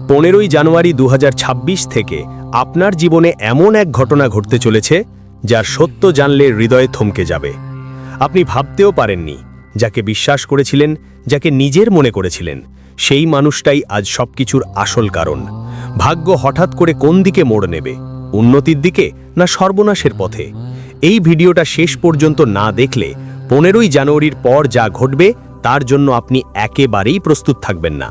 15ই জানুয়ারি 2026 থেকে আপনার জীবনে এমন এক ঘটনা ঘটতে চলেছে যার সত্য জানলে হৃদয়ে থমকে যাবে। আপনি ভাবতেও পারেননি, যাকে বিশ্বাস করেছিলেন, যাকে নিজের মনে করেছিলেন, সেই মানুষটাই আজ সবকিছুর আসল কারণ। ভাগ্য হঠাৎ করে কোন দিকে মোড় নেবে, উন্নতির দিকে না সর্বনাশের পথে? এই ভিডিওটা শেষ পর্যন্ত না দেখলে 15ই জানুয়ারির পর যা ঘটবে তার জন্য আপনি একেবারেই প্রস্তুত থাকবেন না।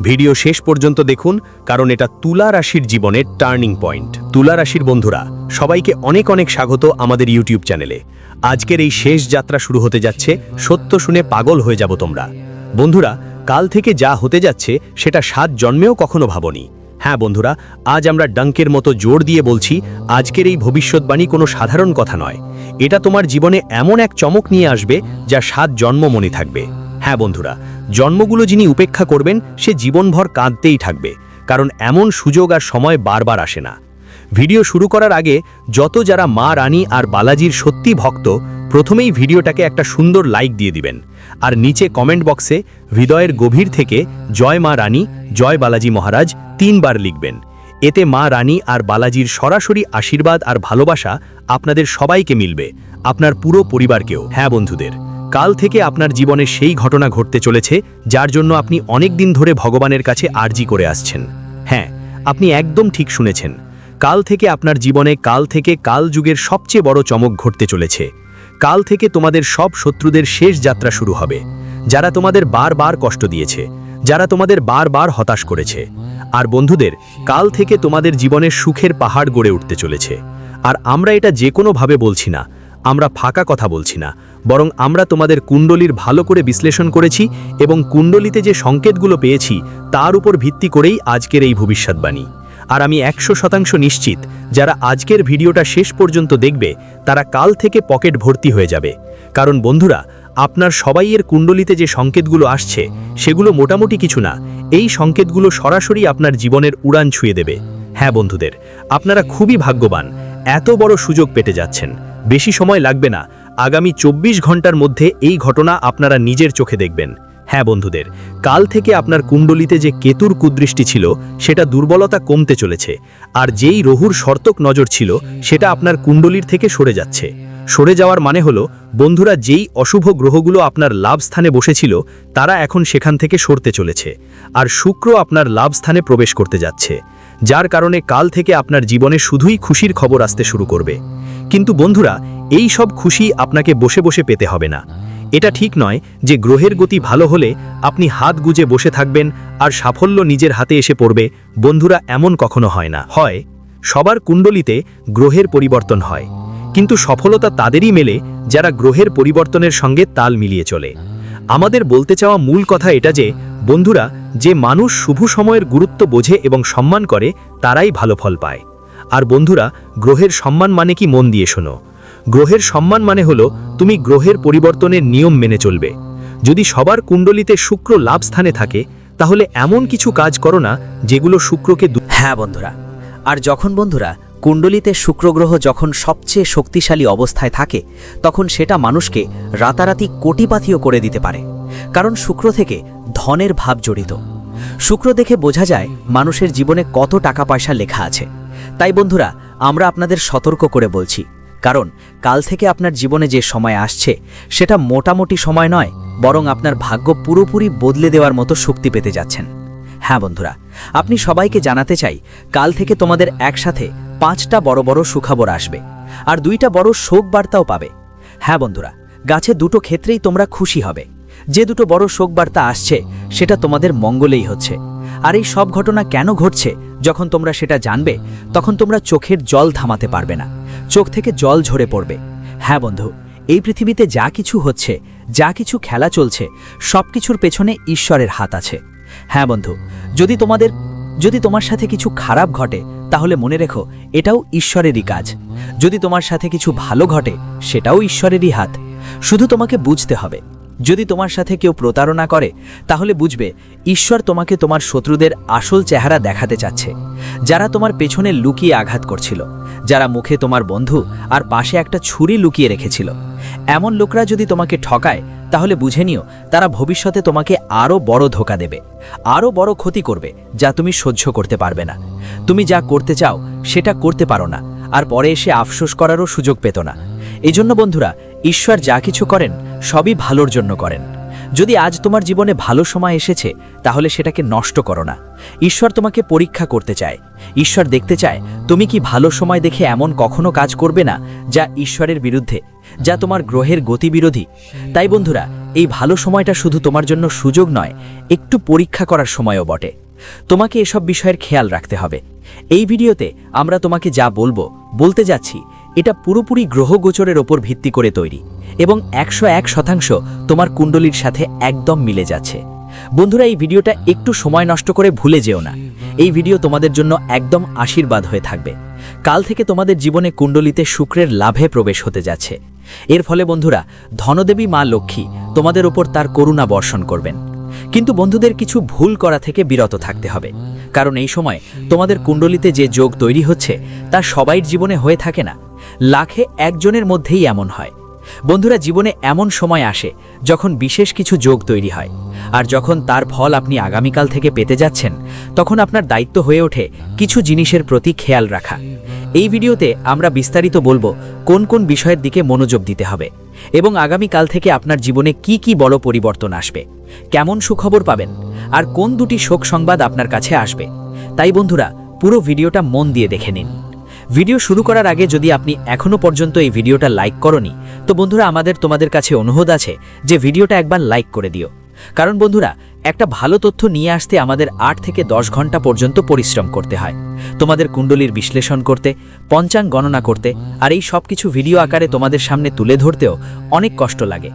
ভিডিও শেষ পর্যন্ত দেখুন, কারণ এটা তুলা রাশির জীবনের টার্নিং পয়েন্ট। তুলা রাশির বন্ধুরা, সবাইকে অনেক অনেক স্বাগত আমাদের ইউটিউব চ্যানেলে। আজকের এই শেষ যাত্রা শুরু হতে যাচ্ছে, সত্য শুনে পাগল হয়ে যাব তোমরা। বন্ধুরা, কাল থেকে যা হতে যাচ্ছে সেটা 7 জন্মেও কখনো ভাবনি। হ্যাঁ বন্ধুরা, আজ আমরা ডাঙ্কের মতো জোর দিয়ে বলছি, আজকের এই ভবিষ্যৎবাণী কোনো সাধারণ কথা নয়। এটা তোমার জীবনে এমন এক চমক নিয়ে আসবে যা 7 জন্ম মনে থাকবে। হ্যাঁ বন্ধুরা, জন্মগুলো যিনি উপেক্ষা করবেন সে জীবনভর কাঁদতেই থাকবে, কারণ এমন সুযোগ আর সময় বারবার আসে না। ভিডিও শুরু করার আগে যারা মা রানী আর বালাজির সত্যি ভক্ত, প্রথমেই ভিডিওটাকে একটা সুন্দর লাইক দিয়ে দিবেন, আর নিচে কমেন্ট বক্সে হৃদয়ের গভীর থেকে জয় মা রানী, জয় বালাজি মহারাজ 3 বার লিখবেন। এতে মা রানী আর বালাজির সরাসরি আশীর্বাদ আর ভালোবাসা আপনাদের সবাইকে মিলবে, আপনার পুরো পরিবারকেও। হ্যাঁ বন্ধুদের, কাল থেকে আপনার জীবনে সেই ঘটনা ঘটতে চলেছে যার জন্য আপনি অনেক দিন ধরে ভগবানের কাছে আর্জি করে আসছেন। হ্যাঁ, আপনি একদম ঠিক শুনেছেন। কাল থেকে আপনার জীবনে কাল যুগের সবচেয়ে বড় চমক ঘটতে চলেছে। কাল থেকে তোমাদের সব শত্রুদের শেষ যাত্রা শুরু হবে, যারা তোমাদের বারবার কষ্ট দিয়েছে, যারা তোমাদের বারবার হতাশ করেছে। আর বন্ধুদের, কাল থেকে তোমাদের জীবনের সুখের পাহাড় গড়ে উঠতে চলেছে। আর আমরা এটা যে কোনোভাবে বলছি না, আমরা ফাঁকা কথা বলছি না, বরং আমরা তোমাদের কুণ্ডলীর ভালো করে বিশ্লেষণ করেছি এবং কুণ্ডলিতে যে সংকেতগুলো পেয়েছি তার উপর ভিত্তি করেই আজকের এই ভবিষ্যৎবাণী। আর আমি 100% নিশ্চিত, যারা আজকের ভিডিওটা শেষ পর্যন্ত দেখবে তারা কাল থেকে পকেট ভর্তি হয়ে যাবে। কারণ বন্ধুরা, আপনার সবাইয়ের কুণ্ডলিতে যে সংকেতগুলো আসছে সেগুলো মোটামুটি কিছু না, এই সংকেতগুলো সরাসরি আপনার জীবনের উড়ান ছুঁয়ে দেবে। হ্যাঁ বন্ধুদের, আপনারা খুবই ভাগ্যবান, এত বড় সুযোগ পেতে যাচ্ছেন। বেশি সময় লাগবে না, আগামী 24 ঘন্টার মধ্যে এই ঘটনা আপনারা নিজের চোখে দেখবেন। হ্যাঁ বন্ধুদের, কাল থেকে আপনার কুণ্ডলিতে যে কেতুর কুদৃষ্টি ছিল সেটা দুর্বলতা কমতে চলেছে, আর যেই রহুর সর্তক নজর ছিল সেটা আপনার কুণ্ডলীর থেকে সরে যাচ্ছে। সরে যাওয়ার মানে হলো বন্ধুরা, যেই অশুভ গ্রহগুলো আপনার লাভ স্থানে বসেছিল তারা এখন সেখান থেকে সরতে চলেছে, আর শুক্র আপনার লাভ স্থানে প্রবেশ করতে যাচ্ছে, যার কারণে কাল থেকে আপনার জীবনে শুধুই খুশির খবর আসতে শুরু করবে। কিন্তু বন্ধুরা, এই সব খুশি আপনাকে বসে বসে পেতে হবে না। এটা ঠিক নয় যে গ্রহের গতি ভালো হলে আপনি হাত গুজে বসে থাকবেন আর সাফল্য নিজের হাতে এসে পড়বে। বন্ধুরা, এমন কখনো হয় না। হয় সবার কুণ্ডলিতে গ্রহের পরিবর্তন হয়, কিন্তু সফলতা তাদেরই মেলে যারা গ্রহের পরিবর্তনের সঙ্গে তাল মিলিয়ে চলে। আমাদের বলতে চাওয়া মূল কথা এটা যে বন্ধুরা, যে মানুষ শুভ সময়ের গুরুত্ব বোঝে এবং সম্মান করে তারাই ভালো ফল পায়। আর বন্ধুরা, গ্রহের সম্মান মানে কি? মন দিয়ে শোনো। গ্রহের সম্মান মানে হলো তুমি গ্রহের পরিবর্তনের নিয়ম মেনে চলবে। যদি সবার কুণ্ডলিতে শুক্র লাভ স্থানে থাকে তাহলে এমন কিছু কাজ করো না যেগুলো শুক্রকে। হ্যাঁ বন্ধুরা, আর যখন বন্ধুরা কুণ্ডলিতে শুক্র গ্রহ যখন সবচেয়ে শক্তিশালী অবস্থায় থাকে তখন সেটা মানুষকে রাতারাতি কোটিপাতিও করে দিতে পারে, কারণ শুক্র থেকে ধনের ভাব জড়িত। শুক্র দেখে বোঝা যায় মানুষের জীবনে কত টাকা পয়সা লেখা আছে। তাই বন্ধুরা, আমরা আপনাদের সতর্ক করে বলছি, কারণ কাল থেকে আপনার জীবনে যে সময় আসছে সেটা মোটামুটি সময় নয়, বরং আপনার ভাগ্য পুরোপুরি বদলে দেওয়ার মতো শক্তি পেতে যাচ্ছেন। হ্যাঁ বন্ধুরা, আপনি সবাইকে জানাতে চাই, কাল থেকে তোমাদের একসাথে 5টা বড় বড় সুখবর আসবে, আর 2টা বড় শোক বার্তাও পাবে। হ্যাঁ বন্ধুরা, গাছে 2টো ক্ষেত্রেই তোমরা খুশি হবে। যে 2টো বড় শোক বার্তা আসছে সেটা তোমাদের মঙ্গলেই হচ্ছে। আর এই সব ঘটনা কেন ঘটছে যখন তোমরা সেটা জানবে তখন তোমরা চোখের জল থামাতে পারবে না, চোখ থেকে জল ঝরে পড়বে। হ্যাঁ বন্ধু, এই পৃথিবীতে যা কিছু হচ্ছে, যা কিছু খেলা চলছে, সব কিছুর পেছনে ঈশ্বরের হাত আছে। হ্যাঁ বন্ধু, যদি তোমার সাথে কিছু খারাপ ঘটে তাহলে মনে রেখো এটাও ঈশ্বরেরই কাজ। যদি তোমার সাথে কিছু ভালো ঘটে সেটাও ঈশ্বরেরই হাত। শুধু তোমাকে বুঝতে হবে, যদি তোমার সাথে কেউ প্রতারণা করে তাহলে বুঝবে ঈশ্বর তোমাকে তোমার শত্রুদের আসল চেহারা দেখাতে চাচ্ছে, যারা তোমার পেছনে লুকিয়ে আঘাত করছিল, যারা মুখে তোমার বন্ধু আর পাশে একটা ছুরি লুকিয়ে রেখেছিল। এমন লোকরা যদি তোমাকে ঠকায় তাহলে বুঝে নিও তারা ভবিষ্যতে তোমাকে আরও বড় ধোঁকা দেবে, আরও বড় ক্ষতি করবে যা তুমি সহ্য করতে পারবে না। তুমি যা করতে চাও সেটা করতে পারো না, আর পরে এসে আফসোস করারও সুযোগ পেত না। এজন্য বন্ধুরা, ঈশ্বর যা কিছু করেন সবই ভালোর জন্য করেন। যদি আজ তোমার জীবনে ভালো সময় এসেছে তাহলে সেটাকে নষ্ট করো না। ঈশ্বর তোমাকে পরীক্ষা করতে চায়। ঈশ্বর দেখতে চায় তুমি কি ভালো সময় দেখে এমন কখনো কাজ করবে না যা ঈশ্বরের বিরুদ্ধে, যা তোমার গ্রহের গতিবিরোধী। তাই বন্ধুরা, এই ভালো সময়টা শুধু তোমার জন্য সুযোগ নয়, একটু পরীক্ষা করার সময়ও বটে। তোমাকে এসব বিষয়ের খেয়াল রাখতে হবে। এই ভিডিওতে আমরা তোমাকে যা বলতে যাচ্ছি এটা পুরোপুরি গ্রহগোচরের ওপর ভিত্তি করে তৈরি এবং 101% তোমার কুণ্ডলীর সাথে একদম মিলে যাচ্ছে। বন্ধুরা, এই ভিডিওটা একটু সময় নষ্ট করে ভুলে যেও না। এই ভিডিও তোমাদের জন্য একদম আশীর্বাদ হয়ে থাকবে। কাল থেকে তোমাদের জীবনে কুণ্ডলীতে শুক্রের লাভে প্রবেশ হতে যাচ্ছে। এর ফলে বন্ধুরা, ধনদেবী মা লক্ষ্মী তোমাদের ওপর তার করুণা বর্ষণ করবেন। কিন্তু বন্ধুদের কিছু ভুল করা থেকে বিরত থাকতে হবে, কারণ এই সময় তোমাদের কুণ্ডলীতে যে যোগ তৈরি হচ্ছে তা সবাইর জীবনে হয়ে থাকে না, লাখে একজনের মধ্যেই এমন হয়। বন্ধুরা, জীবনে এমন সময় আসে যখন বিশেষ কিছু যোগ তৈরি হয়, আর যখন তার ফল আপনি আগামীকাল থেকে পেতে যাচ্ছেন তখন আপনার দায়িত্ব হয়ে ওঠে কিছু জিনিসের প্রতি খেয়াল রাখা। এই ভিডিওতে আমরা বিস্তারিত বলবো কোন কোন বিষয়ের দিকে মনোযোগ দিতে হবে এবং আগামীকাল থেকে আপনার জীবনে কি কি বড় পরিবর্তন আসবে, কেমন সুখবর পাবেন, আর কোন দুটি শোক সংবাদ আপনার কাছে আসবে। তাই বন্ধুরা, পুরো ভিডিওটা মন দিয়ে দেখে নিন। ভিডিও শুরু করার আগে যদি আপনি এখনো পর্যন্ত এই ভিডিওটা লাইক করোনি, তো বন্ধুরা আমাদের তোমাদের কাছে অনুরোধ আছে যে ভিডিওটা একবার লাইক করে দিও। কারণ বন্ধুরা, একটা ভালো তথ্য নিয়ে আসতে আমাদের 8 থেকে 10 ঘন্টা পর্যন্ত পরিশ্রম করতে হয়। তোমাদের কুণ্ডলীর বিশ্লেষণ করতে, পঞ্চাঙ্গ গণনা করতে, আর এই সব কিছু ভিডিও আকারে তোমাদের সামনে তুলে ধরতেও অনেক কষ্ট লাগে।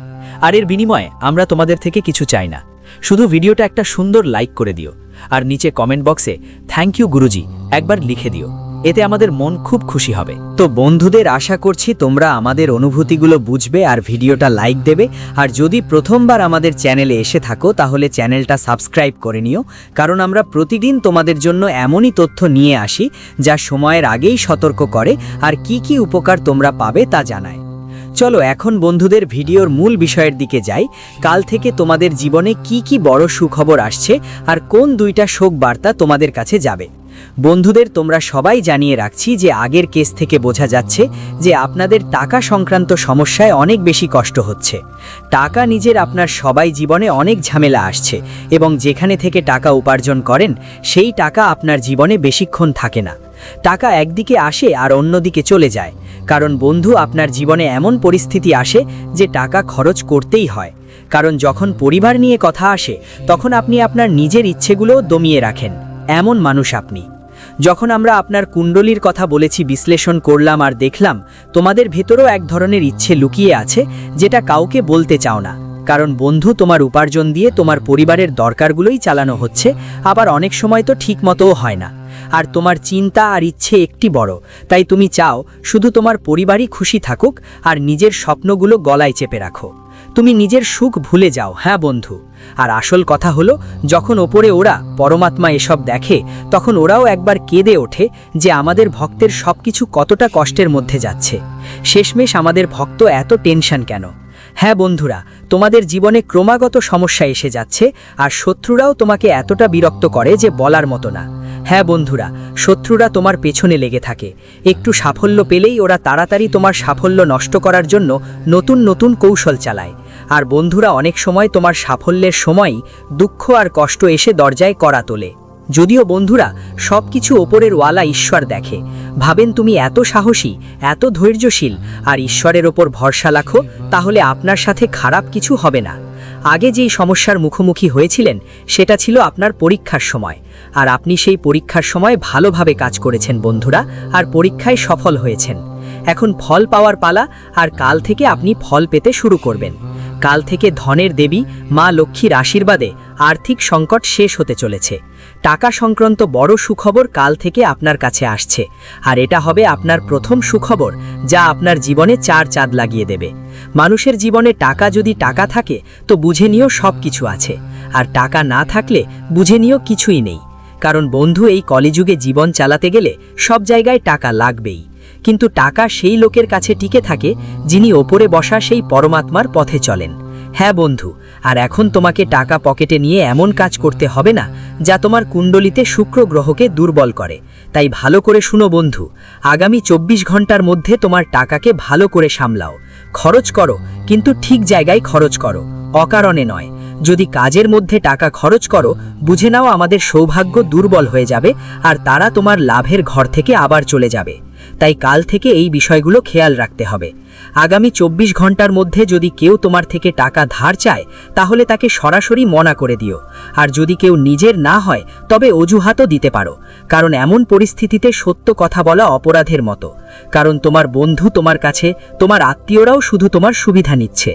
আর এর বিনিময়ে আমরা তোমাদের থেকে কিছু চাই না, শুধু ভিডিওটা একটা সুন্দর লাইক করে দিও আর নিচে কমেন্ট বক্সে থ্যাংক ইউ গুরুজি একবার লিখে দিও। এতে আমাদের মন খুব খুশি হবে। তো বন্ধুদের, আশা করছি তোমরা আমাদের অনুভূতিগুলো বুঝবে আর ভিডিওটা লাইক দেবে। আর যদি প্রথমবার আমাদের চ্যানেলে এসে থাকো তাহলে চ্যানেলটা সাবস্ক্রাইব করে নিও, কারণ আমরা প্রতিদিন তোমাদের জন্য এমনই তথ্য নিয়ে আসি যা সময়ের আগেই সতর্ক করে আর কি কি উপকার তোমরা পাবে তা জানায়। চলো এখন বন্ধুদের ভিডিওর মূল বিষয়ের দিকে যাই। কাল থেকে তোমাদের জীবনে কি কি বড় সুখবর আসছে আর কোন দুইটা শোক বার্তা তোমাদের কাছে যাবে। বন্ধুদের, তোমরা সবাই জানিয়ে রাখছি যে আগের কেস থেকে বোঝা যাচ্ছে যে আপনাদের টাকা সংক্রান্ত সমস্যায় অনেক বেশি কষ্ট হচ্ছে। টাকা নিজের আপনার সবাই জীবনে অনেক ঝামেলা আসছে এবং যেখানে থেকে টাকা উপার্জন করেন সেই টাকা আপনার জীবনে বেশিক্ষণ থাকে না। টাকা একদিকে আসে আর অন্যদিকে চলে যায়, কারণ বন্ধু আপনার জীবনে এমন পরিস্থিতি আসে যে টাকা খরচ করতেই হয়। কারণ যখন পরিবার নিয়ে কথা আসে তখন আপনি আপনার নিজের ইচ্ছেগুলোও দমিয়ে রাখেন, এমন মানুষ আপনি। যখন আমরা আপনার কুণ্ডলীর কথা বলেছি, বিশ্লেষণ করলাম আর দেখলাম তোমাদের ভেতরেও এক ধরনের ইচ্ছে লুকিয়ে আছে যেটা কাউকে বলতে চাও না। কারণ বন্ধু, তোমার উপার্জন দিয়ে তোমার পরিবারের দরকারগুলোই চালানো হচ্ছে, আবার অনেক সময় তো ঠিক মতোও হয় না। আর তোমার চিন্তা আর ইচ্ছে একটি বড়, তাই তুমি চাও শুধু তোমার পরিবারই খুশি থাকুক আর নিজের স্বপ্নগুলো গলায় চেপে রাখো। তুমি নিজের সুখ ভুলে যাও। হ্যাঁ বন্ধু, আর আসল কথা হলো যখন ওপরে ওরা পরমাত্মা এসব দেখে তখন ওরাও একবার কেঁদে ওঠে যে আমাদের ভক্তের সবকিছু কতটা কষ্টের মধ্যে যাচ্ছে। শেষমেশ আমাদের ভক্ত এত টেনশন কেন? হ্যাঁ বন্ধুরা, তোমাদের জীবনে ক্রমাগত সমস্যা এসে যাচ্ছে আর শত্রুরাও তোমাকে এতটা বিরক্ত করে যে বলার মতো না। হ্যাঁ বন্ধুরা, শত্রুরা তোমার পেছনে লেগে থাকে। একটু সাফল্য পেলেই ওরা তাড়াতাড়ি তোমার সাফল্য নষ্ট করার জন্য নতুন নতুন কৌশল চালায়। আর বন্ধুরা, অনেক সময় তোমার সাফল্যের সময়ই দুঃখ আর কষ্ট এসে দরজায় কড়া তোলে। যদিও বন্ধুরা, সব কিছু ওপরের ওয়ালা ঈশ্বর দেখে। ভাবেন তুমি এত সাহসী, এত ধৈর্যশীল আর ঈশ্বরের ওপর ভরসা রাখো, তাহলে আপনার সাথে খারাপ কিছু হবে না। আগে যেই সমস্যার মুখোমুখি হয়েছিলেন সেটা ছিল আপনার পরীক্ষার সময়, আর আপনি সেই পরীক্ষার সময় ভালোভাবে কাজ করেছেন বন্ধুরা, আর পরীক্ষায় সফল হয়েছেন। এখন ফল পাওয়ার পালা, আর কাল থেকে আপনি ফল পেতে শুরু করবেন। কাল থেকে ধনের দেবী মা লক্ষ্মীর আশীর্বাদে আর্থিক সংকট শেষ হতে চলেছে। টাকা সংক্রান্ত বড় সুখবর কাল থেকে আপনার কাছে আসছে, আর এটা হবে আপনার প্রথম সুখবর যা আপনার জীবনে 4 চাঁদ লাগিয়ে দেবে। মানুষের জীবনে টাকা যদি টাকা থাকে তো বুঝে নিও সব কিছু আছে, আর টাকা না থাকলে বুঝে নিও কিছুই নেই। কারণ বন্ধু, এই কলিযুগে জীবন চালাতে গেলে সব জায়গায় টাকা লাগবেই। কিন্তু টাকা সেই লোকের কাছে টিকে থাকে যিনি ওপরে বসা সেই পরমাত্মার পথে চলেন। হ্যাঁ বন্ধু, আর এখন তোমাকে টাকা পকেটে নিয়ে এমন কাজ করতে হবে না যা তোমার কুণ্ডলিতে শুক্র গ্রহকে দুর্বল করে। তাই ভালো করে শুনো বন্ধু, আগামী 24 ঘন্টার মধ্যে তোমার টাকাকে ভালো করে সামলাও। খরচ করো, কিন্তু ঠিক জায়গায় খরচ করো, অকারণে নয়। যদি কাজের মধ্যে টাকা খরচ করো, বুঝে নাও আমাদের সৌভাগ্য দুর্বল হয়ে যাবে আর তারা তোমার লাভের ঘর থেকে আবার চলে যাবে। তাই কাল থেকে এই বিষয়গুলো খেয়াল রাখতে হবে। আগামী 24 ঘন্টার মধ্যে যদি কেউ তোমার থেকে টাকা ধার চায়, তাহলে তাকে সরাসরি মনা করে দিও। আর যদি কেউ নিজের না হয়, তবে অজুহাতও দিতে পারো, কারণ এমন পরিস্থিতিতে সত্য কথা বলা অপরাধের মতো। কারণ তোমার বন্ধু তোমার কাছে, তোমার আত্মীয়রাও শুধু তোমার সুবিধা নিচ্ছে।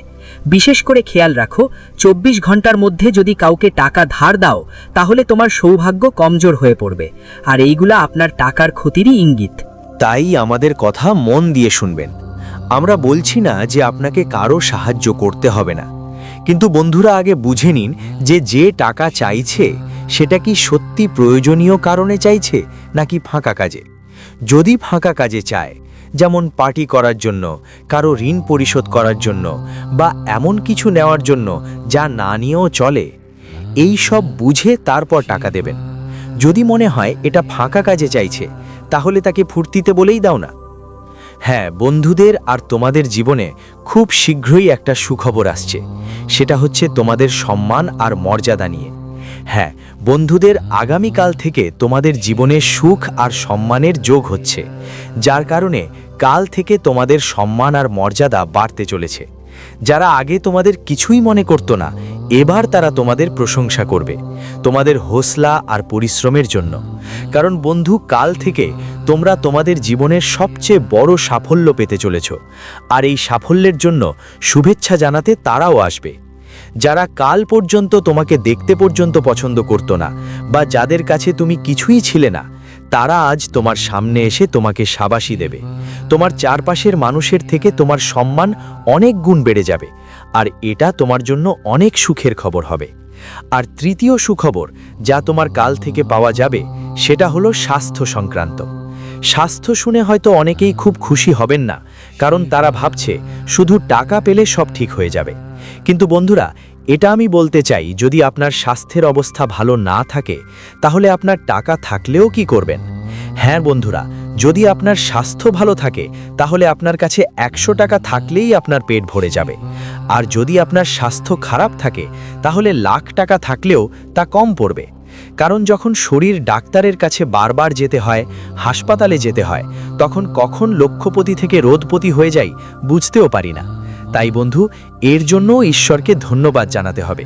বিশেষ করে খেয়াল রাখো, 24 ঘন্টার মধ্যে যদি কাউকে টাকা ধার দাও, তাহলে তোমার সৌভাগ্য কমজোর হয়ে পড়বে, আর এইগুলা আপনার টাকার ক্ষতিরই ইঙ্গিত। তাই আমাদের কথা মন দিয়ে শুনবেন। আমরা বলছি না যে আপনাকে কারো সাহায্য করতে হবে না, কিন্তু বন্ধুরা আগে বুঝে নিন যে টাকা চাইছে সেটা কি সত্যি প্রয়োজনীয় কারণে চাইছে নাকি ফাঁকা কাজে। যদি ফাঁকা কাজে চায়, যেমন পার্টি করার জন্য, কারো ঋণ পরিশোধ করার জন্য, বা এমন কিছু নেওয়ার জন্য যা না নিয়েও চলে, এই সব বুঝে তারপর টাকা দেবেন। যদি মনে হয় এটা ফাঁকা কাজে চাইছে, তাহলে তাকে ফুর্তিতে বলেই দাও না। হ্যাঁ বন্ধুদের, আর তোমাদের জীবনে খুব শীঘ্রই একটা সুখবর আসছে, সেটা হচ্ছে তোমাদের সম্মান আর মর্যাদা নিয়ে। হ্যাঁ বন্ধুদের, আগামীকাল থেকে তোমাদের জীবনে সুখ আর সম্মানের যোগ হচ্ছে, যার কারণে কাল থেকে তোমাদের সম্মান আর মর্যাদা বাড়তে চলেছে। যারা আগে তোমাদের কিছুই মনে করতো না, এবার তারা তোমাদের প্রশংসা করবে, তোমাদের হৌসলা আর পরিশ্রমের জন্য। কারণ বন্ধু, কাল থেকে তোমরা তোমাদের জীবনের সবচেয়ে বড় সাফল্য পেতে চলেছ, আর এই সাফল্যের জন্য শুভেচ্ছা জানাতে তারাও আসবে। যারা কাল পর্যন্ত তোমাকে দেখতে পর্যন্ত পছন্দ করতো না, বা যাদের কাছে তুমি কিছুই ছিলে না, তারা আজ তোমার সামনে এসে তোমাকে শাবাশি দেবে। তোমার চারপাশের মানুষের থেকে তোমার সম্মান অনেক গুণ বেড়ে যাবে, আর এটা তোমার জন্য অনেক সুখের খবর হবে। আর তৃতীয় সুখবর যা তোমার কাল থেকে পাওয়া যাবে, সেটা হলো স্বাস্থ্য সংক্রান্ত। স্বাস্থ্য শুনে হয়তো অনেকেই খুব খুশি হবেন না, কারণ তারা ভাবছে শুধু টাকা পেলে সব ঠিক হয়ে যাবে। কিন্তু বন্ধুরা, এটা আমি বলতে চাই, যদি আপনার স্বাস্থ্যের অবস্থা ভালো না থাকে, তাহলে আপনার টাকা থাকলেও কি করবেন? হ্যাঁ বন্ধুরা, যদি আপনার স্বাস্থ্য ভালো থাকে, তাহলে আপনার কাছে 100 টাকা থাকলেই আপনার পেট ভরে যাবে। আর যদি আপনার স্বাস্থ্য খারাপ থাকে, তাহলে লাখ টাকা থাকলেও তা কম পড়বে। কারণ যখন শরীর ডাক্তারের কাছে বারবার যেতে হয়, হাসপাতালে যেতে হয়, তখন কখন লক্ষপতি থেকে রোধপতি হয়ে যাই বুঝতেও পারি না। তাই বন্ধু, এর জন্য ঈশ্বরকে ধন্যবাদ জানাতে হবে।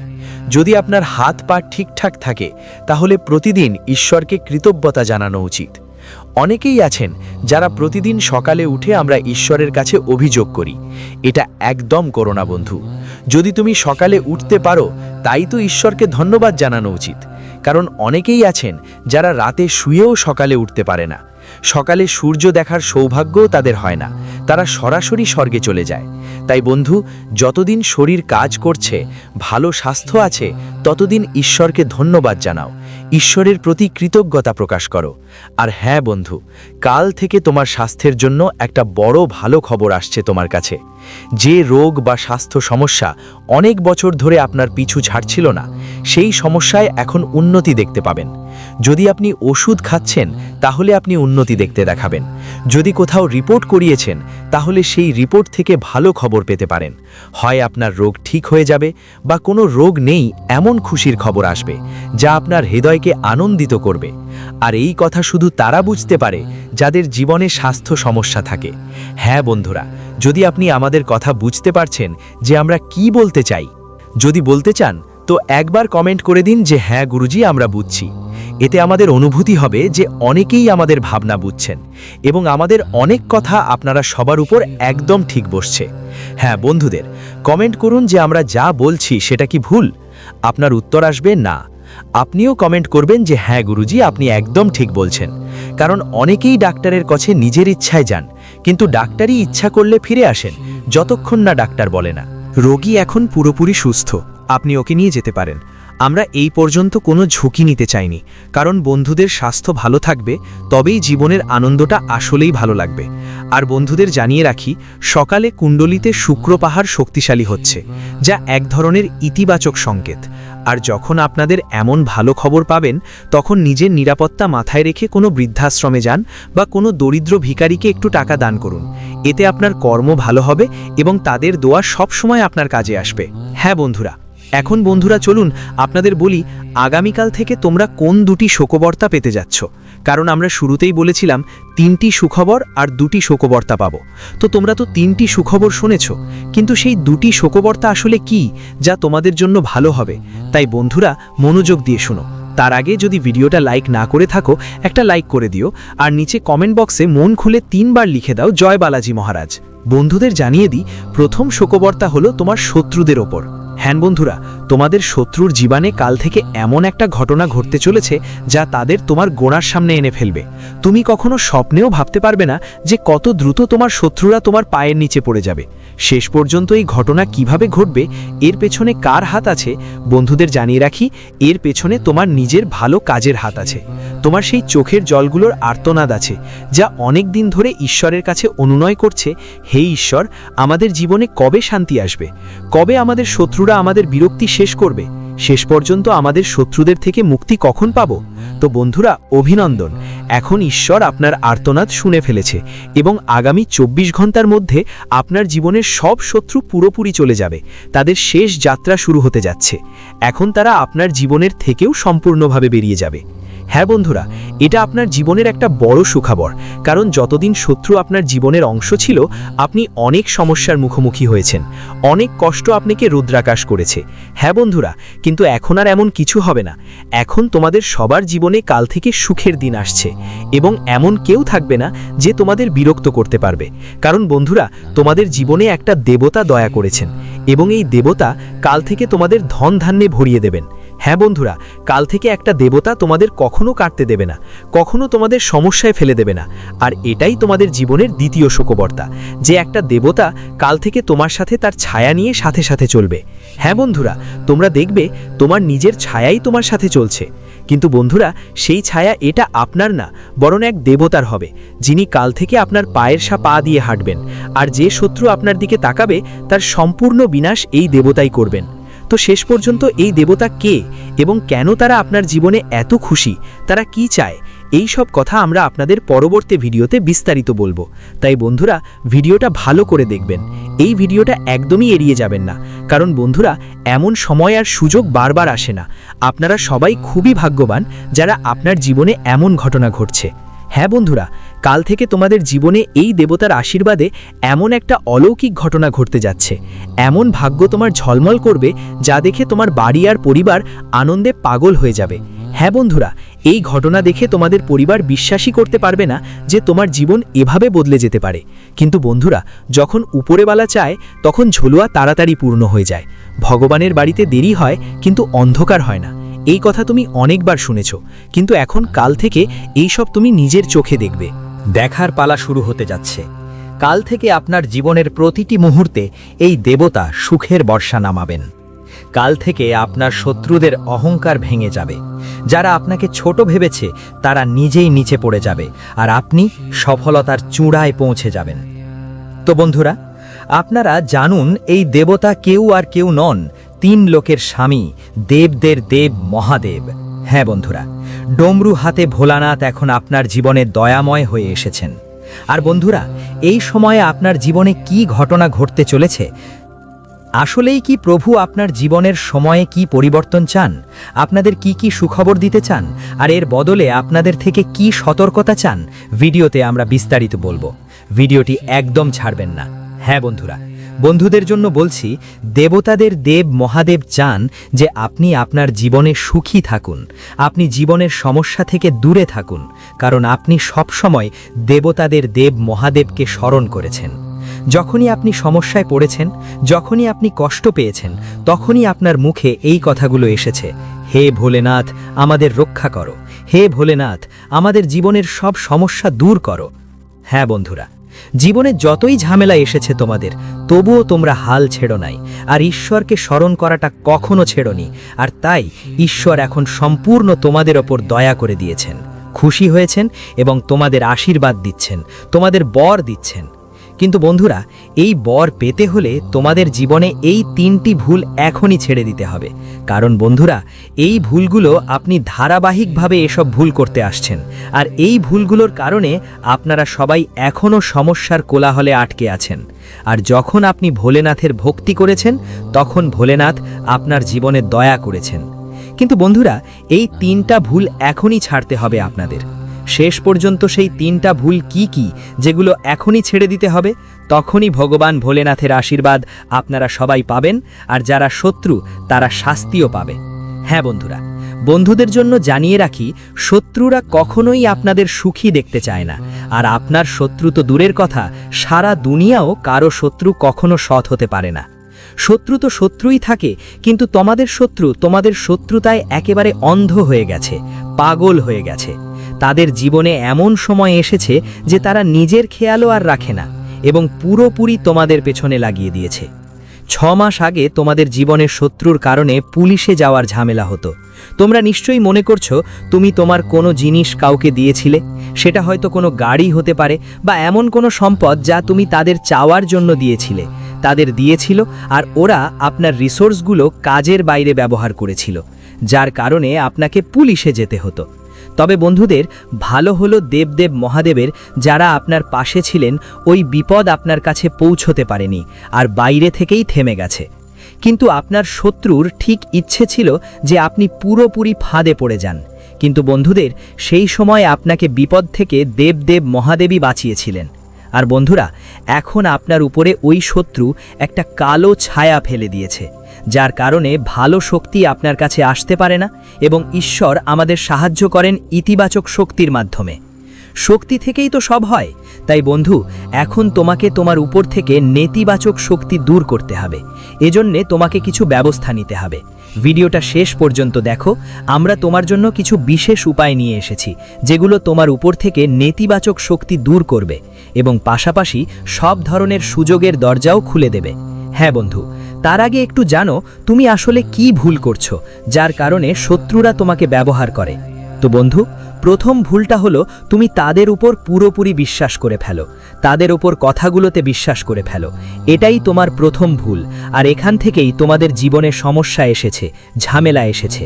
যদি আপনার হাত পা ঠিকঠাক থাকে, তাহলে প্রতিদিন ঈশ্বরকে কৃতজ্ঞতা জানানো উচিত। অনেকেই আছেন যারা প্রতিদিন সকালে উঠে আমরা ঈশ্বরের কাছে অভিযোগ করি। এটা একদম করো না বন্ধু। যদি তুমি সকালে উঠতে পারো, তাই তো ঈশ্বরকে ধন্যবাদ জানানো উচিত। কারণ অনেকেই আছেন যারা রাতে শুয়েও সকালে উঠতে পারে না। সকালে সূর্য দেখার সৌভাগ্যও তাদের হয় না, তারা সরাসরি স্বর্গে চলে যায়। তাই বন্ধু, যতদিন শরীর কাজ করছে, ভালো স্বাস্থ্য আছে, ততদিন ঈশ্বরকে ধন্যবাদ জানাও, ঈশ্বরের প্রতি কৃতজ্ঞতা প্রকাশ করো। আর হ্যাঁ বন্ধু, কাল থেকে তোমার স্বাস্থ্যের জন্য একটা বড় ভালো খবর আসছে তোমার কাছে। যে রোগ বা স্বাস্থ্য সমস্যা অনেক বছর ধরে আপনার পিছু ছাড়ছিল না, সেই সমস্যায় এখন উন্নতি দেখতে পাবেন। যদি আপনি ওষুধ খাচ্ছেন, তাহলে আপনি উন্নতি দেখতে দেখাবেন। যদি কোথাও রিপোর্ট করিয়েছেন, তাহলে সেই রিপোর্ট থেকে ভালো খবর পেতে পারেন। হয় আপনার রোগ ঠিক হয়ে যাবে, বা কোনো রোগ নেই এমন খুশির খবর আসবে, যা আপনার হৃদয়কে আনন্দিত করবে। আর এই কথা শুধু তারা বুঝতে পারে যাদের জীবনে স্বাস্থ্য সমস্যা থাকে। হ্যাঁ বন্ধুরা, যদি আপনি আমাদের কথা বুঝতে পারছেন যে আমরা কি বলতে চাই, যদি বলতে চান, তো একবার কমেন্ট করে দিন যে হ্যাঁ গুরুজি, আমরা বুঝছি। এতে আমাদের অনুভূতি হবে যে অনেকেই আমাদের ভাবনা বুঝছেন, এবং আমাদের অনেক কথা আপনারা সবার উপর একদম ঠিক বসছে। হ্যাঁ বন্ধুদের, কমেন্ট করুন যে আমরা যা বলছি সেটা কি ভুল। আপনার উত্তর আসবে না। আপনিও কমেন্ট করবেন যে হ্যাঁ গুরুজি, আপনি একদম ঠিক বলছেন। কারণ অনেকেই ডাক্তারের কাছে নিজের ইচ্ছায় যান, কিন্তু ডাক্তারই ইচ্ছা করলে ফিরে আসেন, যতক্ষণ না ডাক্তার বলে না। রোগী এখন পুরোপুরি সুস্থ, আপনি ওকে নিয়ে যেতে পারেন। আমরা এই পর্যন্ত কোনো ঝুঁকি নিতে চাইনি, কারণ বন্ধুদের স্বাস্থ্য ভালো থাকবে তবেই জীবনের আনন্দটা আসলেই ভালো লাগবে। আর বন্ধুদের জানিয়ে রাখি, সকালে কুণ্ডলিতে শুক্র পাহাড় শক্তিশালী হচ্ছে, যা এক ধরনের ইতিবাচক সংকেত। আর যখন আপনাদের এমন ভালো খবর পাবেন, তখন নিজের নিরাপত্তা মাথায় রেখে কোনো বৃদ্ধাশ্রমে যান বা কোনো দরিদ্র ভিখারিকে একটু টাকা দান করুন। এতে আপনার কর্ম ভালো হবে এবং তাদের দোয়া সবসময় আপনার কাজে আসবে। হ্যাঁ বন্ধুরা, এখন বন্ধুরা চলুন আপনাদের বলি আগামীকাল থেকে তোমরা কোন দুটি শোকবার্তা পেতে যাচ্ছ। কারণ আমরা শুরুতেই বলেছিলাম 3টি সুখবর আর 2টি শোকবার্তা পাবো। তো তোমরা তো 3টি সুখবর শুনেছ, কিন্তু সেই 2টি শোকবার্তা আসলে কি যা তোমাদের জন্য ভালো হবে? তাই বন্ধুরা মনোযোগ দিয়ে শোনো। তার আগে যদি ভিডিওটা লাইক না করে থাকো, একটা লাইক করে দিও, আর নিচে কমেন্ট বক্সে মন খুলে 3 বার লিখে দাও জয় বালাজি মহারাজ। বন্ধুদের জানিয়ে দিই, প্রথম শোকবার্তা হলো তোমার শত্রুদের ওপর। হ্যাঁ বন্ধুরা, তোমাদের শত্রুর জীবনে কাল থেকে এমন একটা ঘটনা ঘটতে চলেছে যা তাদের তোমার গোড়ার সামনে এনে ফেলবে। তুমি কখনো স্বপ্নেও ভাবতে পারবে না যে কত দ্রুত তোমার শত্রুরা তোমার পায়ের নিচে পড়ে যাবে। শেষ পর্যন্ত এই ঘটনা কিভাবে ঘটবে, এর পেছনে কার হাত আছে? বন্ধুদের জানিয়ে রাখি, এর পেছনে তোমার নিজের ভালো কাজের হাত আছে। তোমার সেই চোখের জলগুলোর আর্তনাদ আছে, যা অনেক দিন ধরে ঈশ্বরের কাছে অনুনয় করছে, হে ঈশ্বর, আমাদের জীবনে কবে শান্তি আসবে? কবে আমাদের শত্রুরা আমাদের বিরক্তি শেষ করবে? শেষ পর্যন্ত আমাদের শত্রুদের থেকে মুক্তি কখন পাবো? তো বন্ধুরা, অভিনন্দন, এখন ঈশ্বর আপনার আর্তনাদ শুনে ফেলেছে এবং আগামী 24 ঘন্টার মধ্যে আপনার জীবনের সব শত্রু পুরোপুরি চলে যাবে। তাদের শেষ যাত্রা শুরু হতে যাচ্ছে। এখন তারা আপনার জীবনের থেকেও সম্পূর্ণভাবে বেরিয়ে যাবে। হ্যাঁ বন্ধুরা, এটা আপনার জীবনের একটা বড় সুখবর, কারণ যতদিন শত্রু আপনার জীবনের অংশ ছিল, আপনি অনেক সমস্যার মুখোমুখি হয়েছেন, অনেক কষ্ট আপনাকে রুদ্রাকাশ করেছে। হ্যাঁ বন্ধুরা, কিন্তু এখন আর এমন কিছু হবে না। এখন তোমাদের সবার জীবনে কাল থেকে সুখের দিন আসছে এবং এমন কেউ থাকবে না যে তোমাদের বিরক্ত করতে পারবে। কারণ বন্ধুরা, তোমাদের জীবনে একটা দেবতা দয়া করেছেন এবং এই দেবতা কাল থেকে তোমাদের ধন ধান্যে ভরিয়ে দেবেন। হ্যাঁ বন্ধুরা, কাল থেকে একটা দেবতা তোমাদের কখনো কাটতে দেবে না, কখনো তোমাদের সমস্যায় ফেলে দেবে না। আর এটাই তোমাদের জীবনের দ্বিতীয় শোকবার্তা, যে একটা দেবতা কাল থেকে তোমার সাথে তার ছায়া নিয়ে সাথে সাথে চলবে। হ্যাঁ বন্ধুরা, তোমরা দেখবে তোমার নিজের ছায়াই তোমার সাথে চলছে। কিন্তু বন্ধুরা, সেই ছায়া এটা আপনার না, বরং এক দেবতার হবে, যিনি কাল থেকে আপনার পায়ের পা দিয়ে হাঁটবেন। আর যে শত্রু আপনার দিকে তাকাবে, তার সম্পূর্ণ বিনাশ এই দেবতাই করবেন। তো শেষ পর্যন্ত এই দেবতা কে এবং কেন তারা আপনার জীবনে এত খুশি, তারা কি চায়, এই সব কথা আমরা আপনাদের পরবর্তী ভিডিওতে বিস্তারিত বলবো। তাই বন্ধুরা, ভিডিওটা ভালো করে দেখবেন। এই ভিডিওটা একদমই এড়িয়ে যাবেন না, কারণ বন্ধুরা, এমন সময় আর সুযোগ বারবার আসে না। আপনারা সবাই খুবই ভাগ্যবান যারা আপনার জীবনে এমন ঘটনা ঘটছে। হ্যাঁ বন্ধুরা, কাল থেকে তোমাদের জীবনে এই দেবতার আশীর্বাদে এমন একটা অলৌকিক ঘটনা ঘটতে যাচ্ছে। এমন ভাগ্য তোমার ঝলমল করবে, যা দেখে তোমার বাড়ি আর পরিবার আনন্দে পাগল হয়ে যাবে। হ্যাঁ বন্ধুরা, এই ঘটনা দেখে তোমাদের পরিবার বিশ্বাসই করতে পারবে না যে তোমার জীবন এভাবে বদলে যেতে পারে। কিন্তু বন্ধুরা, যখন উপরেওয়ালা চায়, তখন ঝোলুয়া তাড়াতাড়ি পূর্ণ হয়ে যায়। ভগবানের বাড়িতে দেরি হয়, কিন্তু অন্ধকার হয় না। এই কথা তুমি অনেকবার শুনেছ, কিন্তু এখন কাল থেকে এই সব তুমি নিজের চোখে দেখবে। দেখার পালা শুরু হতে যাচ্ছে। কাল থেকে আপনার জীবনের প্রতিটি মুহূর্তে এই দেবতা সুখের বর্ষা নামাবেন। কাল থেকে আপনার শত্রুদের অহংকার ভেঙে যাবে। যারা আপনাকে ছোট ভেবেছে, তারা নিজেই নিচে পড়ে যাবে, আর আপনি সফলতার চূড়ায় পৌঁছে যাবেন। তো বন্ধুরা, আপনারা জানুন, এই দেবতা কেউ আর কেউ নন, 3 লোকের স্বামী, দেবদের দেব মহাদেব। হ্যাঁ বন্ধুরা, ডমরু হাতে ভোলানাথ এখন আপনার জীবনে দয়াময় হয়ে এসেছেন। আর বন্ধুরা, এই সময়ে আপনার জীবনে কি ঘটনা ঘটতে চলেছে? আসলেই কি প্রভু আপনার জীবনের সময়ে কি পরিবর্তন চান? আপনাদের কি কি সুখবর দিতে চান? আর এর বদলে আপনাদের থেকে কি সতর্কতা চান? ভিডিওতে আমরা বিস্তারিত বলবো। ভিডিওটি একদম ছাড়বেন না। হ্যাঁ বন্ধুরা, বন্ধুদের জন্য বলছি, দেবতাদের দেব মহাদেব চান যে আপনি আপনার জীবনে সুখী থাকুন, আপনি জীবনের সমস্যা থেকে দূরে থাকুন, কারণ আপনি সবসময় দেবতাদের দেব মহাদেবকে স্মরণ করেছেন। যখনই আপনি সমস্যায় পড়েছেন, যখনই আপনি কষ্ট পেয়েছেন, তখনই আপনার মুখে এই কথাগুলো এসেছে, হে ভোলেনাথ, আমাদের রক্ষা করো, হে ভোলেনাথ, আমাদের জীবনের সব সমস্যা দূর করো। হ্যাঁ বন্ধুরা, জীবনে যতই ঝামেলা এসেছে তোমাদের, তবুও তোমরা হাল ছেড়ো নাই, আর ঈশ্বরকে স্মরণ করাটা কখনো ছেড়োনি। আর তাই ঈশ্বর এখন সম্পূর্ণ তোমাদের ওপর দয়া করে দিয়েছেন, খুশি হয়েছেন এবং তোমাদের আশীর্বাদ দিচ্ছেন, তোমাদের বর দিচ্ছেন। কিন্তু বন্ধুরা, এই বর পেতে হলে তোমাদের জীবনে এই 3টি ভুল এখনই ছেড়ে দিতে হবে। কারণ বন্ধুরা, এই ভুলগুলো আপনি ধারাবাহিকভাবে এসব ভুল করতে আসছেন, আর এই ভুলগুলোর কারণে আপনারা সবাই এখনও সমস্যার কোলাহলে আটকে আছেন। আর যখন আপনি ভোলেনাথের ভক্তি করেছেন, তখন ভোলেনাথ আপনার জীবনে দয়া করেছেন। কিন্তু বন্ধুরা, এই 3টা ভুল এখনই ছাড়তে হবে আপনাদের। শেষ পর্যন্ত সেই 3টা ভুল কি কি যেগুলো এখনই ছেড়ে দিতে হবে, তখনই ভগবান ভোলেনাথের আশীর্বাদ আপনারা সবাই পাবেন, আর যারা শত্রু তারা শাস্তিও পাবে। হ্যাঁ বন্ধুরা, বন্ধুদের জন্য জানিয়ে রাখি, শত্রুরা কখনোই আপনাদের সুখী দেখতে চায় না। আর আপনার শত্রু তো দূরের কথা, সারা দুনিয়াও কারো শত্রু কখনো সৎ হতে পারে না। শত্রু তো শত্রুই থাকে, কিন্তু তোমাদের শত্রু তোমাদের শত্রুতায় একেবারে অন্ধ হয়ে গেছে, পাগল হয়ে গেছে। তাদের জীবনে এমন সময় এসেছে যে তারা নিজের খেয়ালও আর রাখে না এবং পুরোপুরি তোমাদের পেছনে লাগিয়ে দিয়েছে। 6 মাস আগে তোমাদের জীবনের শত্রুর কারণে পুলিশে যাওয়ার ঝামেলা হতো। তোমরা নিশ্চয়ই মনে করছো তুমি তোমার কোনো জিনিস কাউকে দিয়েছিলে, সেটা হয়তো কোনো গাড়ি হতে পারে বা এমন কোনো সম্পদ যা তুমি তাদের চাওয়ার জন্য দিয়েছিলে। তাদের দিয়েছিল আর ওরা আপনার রিসোর্সগুলো কাজের বাইরে ব্যবহার করেছিল, যার কারণে আপনাকে পুলিশে যেতে হতো। তবে বন্ধুদের, ভালো হলো দেবদেব মহাদেবের যারা আপনার পাশে ছিলেন, ওই বিপদ আপনার কাছে পৌঁছতে পারেনি আর বাইরে থেকেই থেমে গেছে। কিন্তু আপনার শত্রুর ঠিক ইচ্ছে ছিল যে আপনি পুরোপুরি ফাঁদে পড়ে যান। কিন্তু বন্ধুদের, সেই সময় আপনাকে বিপদ থেকে দেবদেব মহাদেবই বাঁচিয়েছিলেন। আর বন্ধুরা, এখন আপনার উপরে ওই শত্রু একটা কালো ছায়া ফেলে দিয়েছে, যার কারণে ভালো শক্তি আপনার কাছে আসতে পারে না এবং ঈশ্বর আমাদের সাহায্য করেন ইতিবাচক শক্তির মাধ্যমে। শক্তি থেকেই তো সব হয়। তাই বন্ধু, এখন তোমাকে তোমার উপর থেকে নেতিবাচক শক্তি দূর করতে হবে। এজন্যে তোমাকে কিছু ব্যবস্থা নিতে হবে। ভিডিওটা শেষ পর্যন্ত দেখো, আমরা তোমার জন্য কিছু বিশেষ উপায় নিয়ে এসেছি, যেগুলো তোমার উপর থেকে নেতিবাচক শক্তি দূর করবে এবং পাশাপাশি সব ধরনের সুযোগের দরজাও খুলে দেবে। হ্যাঁ বন্ধু, তার আগে একটু জানো তুমি আসলে কি ভুল করছো, যার কারণে শত্রুরা তোমাকে ব্যবহার করে। তো বন্ধু, প্রথম ভুলটা হলো তুমি তাদের উপর পুরোপুরি বিশ্বাস করে ফেলো, তাদের উপর কথাগুলোতে বিশ্বাস করে ফেলো। এটাই তোমার প্রথম ভুল, আর এখান থেকেই তোমাদের জীবনে সমস্যা এসেছে, ঝামেলা এসেছে।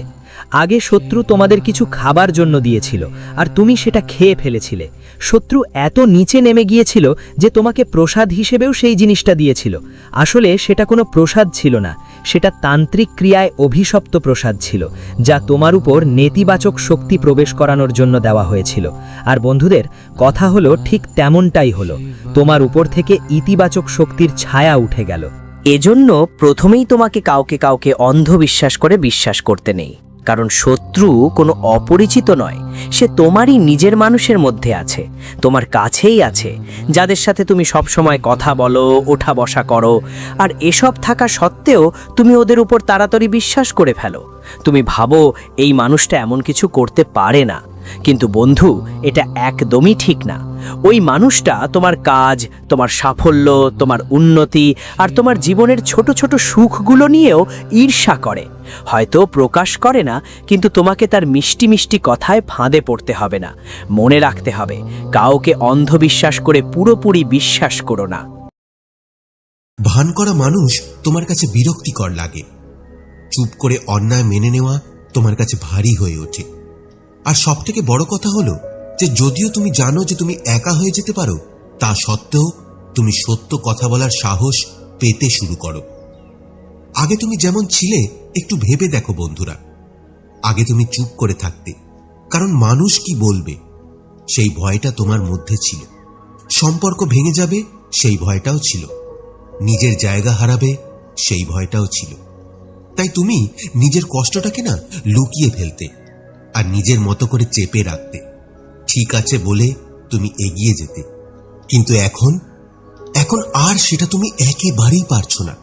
আগে শত্রু তোমাদের কিছু খাবার জন্য দিয়েছিল আর তুমি সেটা খেয়ে ফেলেছিলে। শত্রু এত নিচে নেমে গিয়েছিল যে তোমাকে প্রসাদ হিসেবেও সেই জিনিসটা দিয়েছিল। আসলে সেটা কোনো প্রসাদ ছিল না, সেটা তান্ত্রিক ক্রিয়ায় অভিশপ্ত প্রসাদ ছিল, যা তোমার উপর নেতিবাচক শক্তি প্রবেশ করানোর জন্য দেওয়া হয়েছিল। আর বন্ধুদের, কথা হলো ঠিক তেমনটাই হলো, তোমার উপর থেকে ইতিবাচক শক্তির ছায়া উঠে গেল। এজন্য প্রথমেই তোমাকে কাউকে কাউকে অন্ধবিশ্বাস করে বিশ্বাস করতে নেই। কারণ শত্রু কোনো অপরিচিত নয়, সে তোমারই নিজের মানুষের মধ্যে আছে, তোমার কাছেই আছে, যাদের সাথে তুমি সব সময় কথা বলো, ওঠা বসা করো। আর এসব থাকা সত্ত্বেও তুমি ওদের উপর তাড়াতাড়ি বিশ্বাস করে ফেলো। তুমি ভাবো এই মানুষটা এমন কিছু করতে পারে না। কিন্তু বন্ধু, এটা একদমই ঠিক না। ওই মানুষটা তোমার কাজ, তোমার সাফল্য, তোমার উন্নতি আর তোমার জীবনের ছোট ছোট সুখগুলো নিয়েও ঈর্ষা করে। হয়তো প্রকাশ করে না, কিন্তু তোমাকে তার মিষ্টি মিষ্টি কথায় ফাঁদে পড়তে হবে না। মনে রাখতে হবে, কাউকে অন্ধবিশ্বাস করে পুরোপুরি বিশ্বাস করো না। ভান করা মানুষ তোমার কাছে বিরক্তিকর লাগে, চুপ করে অন্যায় মেনে নেওয়া তোমার কাছে ভারী হয়ে ওঠে। আর সবথেকে বড় কথা হলো যে যদিও তুমি জানো যে তুমি একা হয়ে যেতে পারো, তা সত্ত্বেও তুমি সত্য কথা বলার সাহস পেতে শুরু করো। আগে তুমি যেমন ছিলে একটু ভেবে দেখো বন্ধুরা। আগে তুমি চুপ করে থাকতে, কারণ মানুষ কি বলবে সেই ভয়টা তোমার মধ্যে ছিল। সম্পর্ক ভেঙে যাবে সেই ভয়টাও ছিল, নিজের জায়গা হারাবে সেই ভয়টাও ছিল। তাই তুমি নিজের কষ্টটাকে না লুকিয়ে ফেলতে আর নিজের মতো করে চেপে রাখতে। ঠিক আছে বলে তুমি এগিয়ে যেতে, কিন্তু এখন আর সেটা তুমি একেবারেই পারছো না।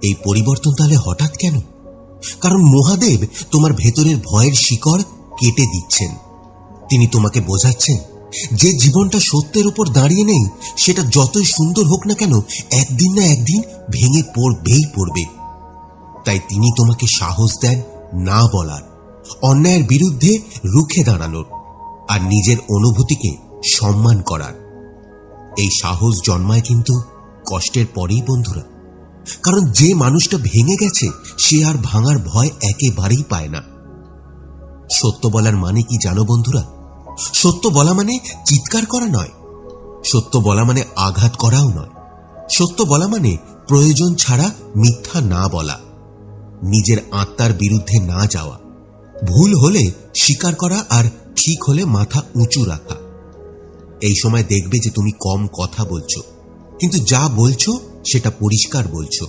এই পরিবর্তন তাহলে হঠাৎ কেন? কারণ মহাদেব তোমার ভেতরের ভয়ের শিকড় কেটে দিচ্ছেন। তিনি তোমাকে বোঝাচ্ছেন যে জীবনটা সত্যের উপর দাঁড়িয়ে নেই সেটা যতই সুন্দর হোক না কেন একদিন না একদিন ভেঙে পড়বে। তাই তিনি তোমাকে সাহস দেন না বলার, অন্যায়ের বিরুদ্ধে রুখে দাঁড়ানোর আর নিজের অনুভূতিকে সম্মান করার। এই সাহস জন্মায় কিন্তু কষ্টের পরেই বন্ধুরা, কারণ যে মানুষটা ভেঙে গেছে সে আর ভাঙার ভয় একেবারেই পায় না। সত্য বলার মানে কি জানো বন্ধুরা? সত্য বলা মানে চিৎকার করা নয়, সত্য বলা মানে আঘাত করাও নয়, সত্য বলা মানে প্রয়োজন ছাড়া মিথ্যা না বলা, নিজের আত্মার বিরুদ্ধে না যাওয়া, ভুল হলে স্বীকার করা আর ঠিক হলে মাথা উঁচু রাখা। এই সময় দেখবে যে তুমি কম কথা বলছো, কিন্তু যা বলছো সেটা পরিষ্কার বলছো।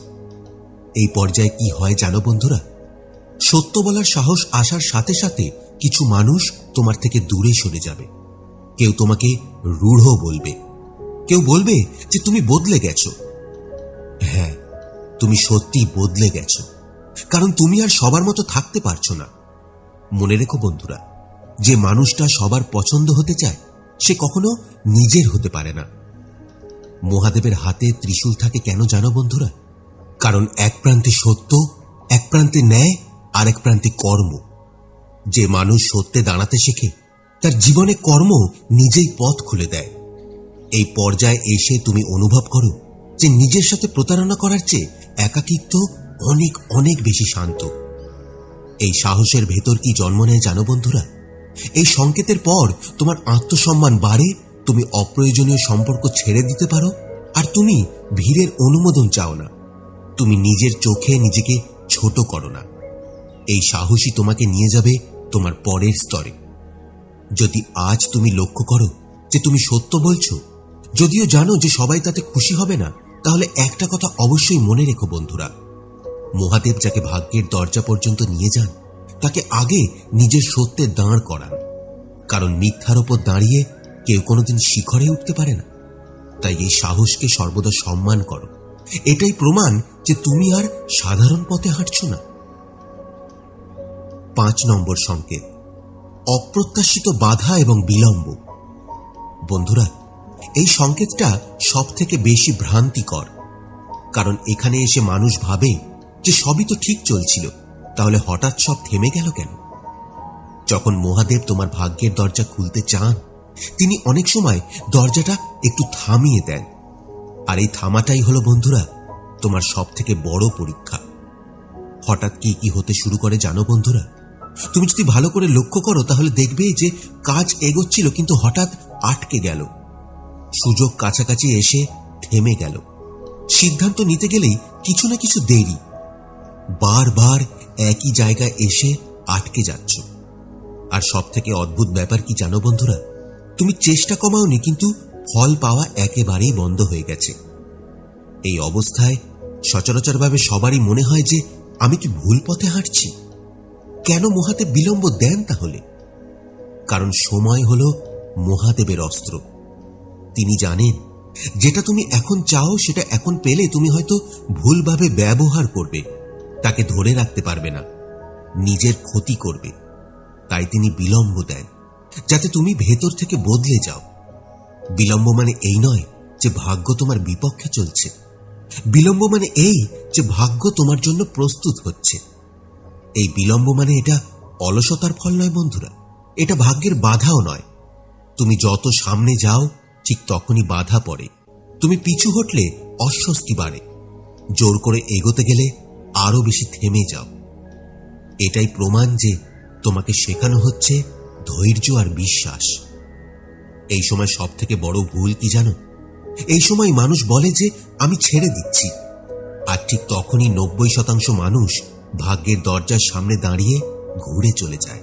এই পর্যায়ে কি হয় জানো বন্ধুরা? সত্য বলার সাহস আসার সাথে সাথে কিছু মানুষ তোমার থেকে দূরে সরে যাবে। কেউ তোমাকে রূঢ় বলবে, কেউ বলবে যে তুমি বদলে গেছো। হ্যাঁ, তুমি সত্যি বদলে গেছো, কারণ তুমি আর সবার মতো থাকতে পারছো না। মনে রেখো বন্ধুরা, যে মানুষটা সবার পছন্দ হতে চায় সে কখনো নিজের হতে পারে না। মহাদেবের হাতে ত্রিশূল থাকে কেন জানো বন্ধুরা? কারণ এক প্রান্তে সত্য, এক প্রান্তে ন্যায়, আর এক প্রান্তে কর্ম। যে মানুষ সত্যে দাঁড়াতে শেখে তার জীবনে কর্ম নিজেই পথ খুলে দেয়। এই পর্যায়ে এসে তুমি অনুভব করো যে নিজের সাথে প্রতারণা করার চেয়ে একাকিত্ব অনেক অনেক বেশি শান্ত। এই সাহসের ভেতর কি জন্ম নেয় জানো বন্ধুরা? এই সংকেতের পর তোমার আত্মসম্মান বাড়ে, তুমি অপ্রয়োজনীয় সম্পর্ক ছেড়ে দিতে পারো, আর তুমি ভিড়ের অনুমোদন চাও না। তুমি নিজের চোখে নিজেকে ছোট করো না। এই সাহসী তোমাকে নিয়ে যাবে তোমার পরের স্তরে। যদি আজ তুমি লক্ষ্য করো যে তুমি সত্য বলছো, যদিও জানো যে সবাই তাতে খুশি হবে না, তাহলে একটা কথা অবশ্যই মনে রেখো বন্ধুরা, মহাদেব যাকে ভাগ্যের দরজা পর্যন্ত নিয়ে যান তাকে আগে নিজের সত্যে দাঁড় করান। কারণ মিথ্যার ওপর দাঁড়িয়ে কেউ কোনোদিন শিখরে উঠতে পারে না। তাই এই সাহসকে সর্বদা সম্মান করো। এটাই প্রমাণ যে তুমি আর সাধারণ পথে হাঁটছো না। 5 নম্বর সংকেত, অপ্রত্যাশিত বাধা এবং বিলম্ব। বন্ধুরা, এই সংকেতটা সব থেকে বেশি ভ্রান্তিকর, কারণ এখানে এসে মানুষ ভাবে যে সবই তো ঠিক চলছিল, তাহলে হঠাৎ সব থেমে গেল কেন? যখন মহাদেব তোমার ভাগ্যের দরজা খুলতে চান, তিনি অনেক সময় দরজাটা একটু থামিয়ে দেন। আর এই থামাটাই হলো বন্ধুরা তোমার সব থেকে বড় পরীক্ষা। হঠাৎ কি কি হতে শুরু করে জানো বন্ধুরা? তুমি যদি ভালো করে লক্ষ্য করো তাহলে দেখবে যে কাজ এগোচ্ছিল কিন্তু হঠাৎ আটকে গেল, সুযোগ কাছাকাছি এসে থেমে গেল, সিদ্ধান্ত নিতে গেলেই কিছু না কিছু দেরি, বারবার একই জায়গায় এসে আটকে যাচ্ছ। আর সব থেকে অদ্ভুত ব্যাপার কি জানো বন্ধুরা? তুমি চেষ্টা কমাওনি, কিন্তু ফল পাওয়া একেবারেই বন্ধ হয়ে গেছে। এই অবস্থায় সচরাচরভাবে সবারই মনে হয় যে আমি কি ভুল পথে হাঁটছি? কেন মহাদেব বিলম্ব দেন তাহলে? কারণ সময় হলো মহাদেবের অস্ত্র। তিনি জানেন যেটা তুমি এখন চাও সেটা এখন পেলে তুমি হয়তো ভুলভাবে ব্যবহার করবে, তাকে ধরে রাখতে পারবে না, নিজের ক্ষতি করবে। তাই তিনি বিলম্ব দেন যাতে তুমি ভেতর থেকে বদলে যাও। বিলম্ব মানে এই নয় যে ভাগ্য তোমার বিপক্ষে চলছে, বিলম্ব মানে এই যে ভাগ্য তোমার জন্য প্রস্তুত হচ্ছে। এই বিলম্ব মানে এটা অলসতার ফল নয় বন্ধুরা, এটা ভাগ্যের বাধাও নয়। তুমি যত সামনে যাও ঠিক তখনই বাধা পড়ে, তুমি পিছু হটলে অস্বস্তি বাড়ে, জোর করে এগোতে গেলে আরো বেশি থেমে যাও। এটাই প্রমাণ যে তোমাকে শেখানো হচ্ছে ধৈর্য আর বিশ্বাস। এই সময় সব থেকে বড় ভুল কি জানো? এই সময় মানুষ বলে যে আমি ছেড়ে দিচ্ছি, আর ঠিক তখনই 90% মানুষ ভাগ্যের দরজার সামনে দাঁড়িয়ে ঘুরে চলে যায়।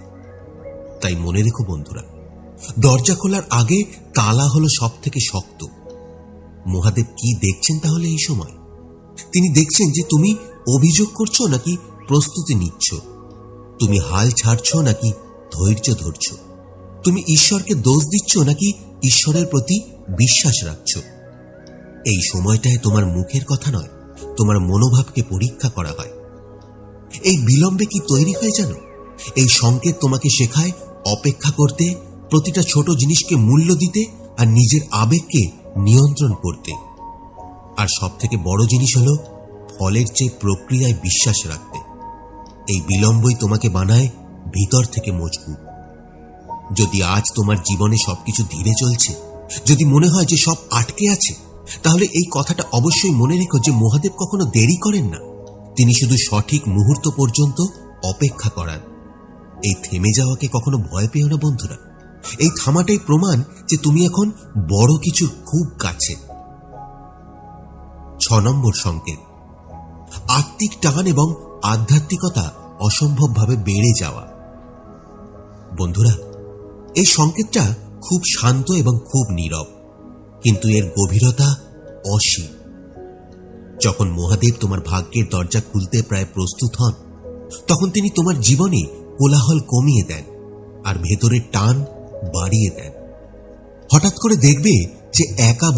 তাই মনে রেখো বন্ধুরা, দরজা খোলার আগে তালা হলো সব থেকে শক্ত। মহাদেব কি দেখছেন তাহলে এই সময়? তিনি দেখছেন যে তুমি অভিযোগ করছো নাকি প্রস্তুতি নিচ্ছ, তুমি হাল ছাড়ছো নাকি ধৈর্য ধরছ, তুমি ঈশ্বরকে দোষ দিচ্ছ নাকি ঈশ্বরের প্রতি বিশ্বাস রাখছো। এই সময়টায় তোমার মুখের কথা নয়, তোমার মনোভাবকে পরীক্ষা করা হয়। এই বিলম্বে কি তৈরি হয় জানো? এই সংকেত তোমাকে শেখায় অপেক্ষা করতে, প্রতিটা ছোট জিনিসকে মূল্য দিতে আর নিজের আবেগকে নিয়ন্ত্রণ করতে। আর সবথেকে বড় জিনিস হলো ফলের চেয়ে প্রক্রিয়ায় বিশ্বাস রাখতে। এই বিলম্বই তোমাকে বানায় ভিতর থেকে মজবুত। যদি আজ তোমার জীবনে সবকিছু ধীরে চলছে, যদি মনে হয় যে সব আটকে আছে, তাহলে এই কথাটা অবশ্যই মনে রেখো যে মহাদেব কখনো দেরি করেন না। তিনি শুধু সঠিক মুহূর্ত পর্যন্ত অপেক্ষা করান। এই থেমে যাওয়াকে কখনো ভয় পেও না বন্ধুরা। এই থামাটাই প্রমাণ যে তুমি এখন বড় কিছুর খুব কাছে। 6 নম্বর সংকেত, আত্মিক টান এবং আধ্যাত্মিকতা অসম্ভবভাবে বেড়ে যাওয়া। বন্ধুরা, এই সংকেতটা খুব শান্ত এবং খুব নীরব, কিন্তু এর গভীরতা অসীম। যখন মহাদেব তোমার ভাগ্যের দরজা খুলতে প্রায় প্রস্তুত হন, তখন তিনি তোমার জীবনে কোলাহল কমিয়ে দেন আর ভেতরের টান বাড়িয়ে দেন। হঠাৎ করে দেখবে যে একা